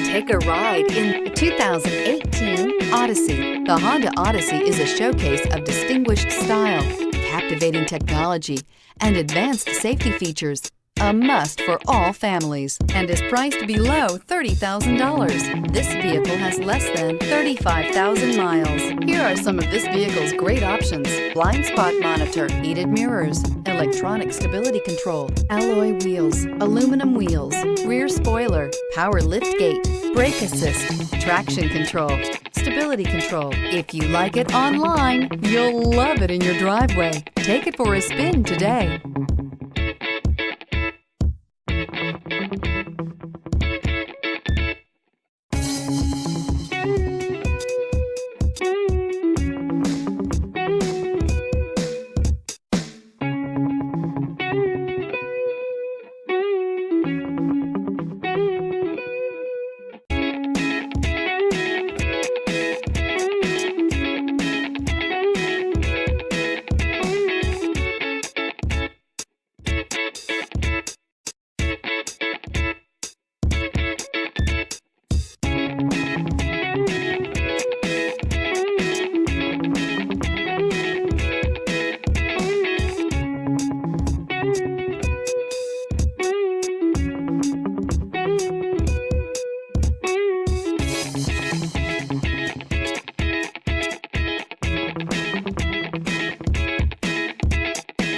Take a ride in the 2018 Odyssey. The Honda Odyssey is a showcase of distinguished style, captivating technology, and advanced safety features. A must for all families, and is priced below $30,000. This vehicle has less than 35,000 miles. Here are some of this vehicle's great options: blind spot monitor, heated mirrors, electronic stability control, alloy wheels, aluminum wheels, rear spoiler, power lift gate, brake assist, traction control, stability control. If you like it online, you'll love it in your driveway. Take it for a spin today.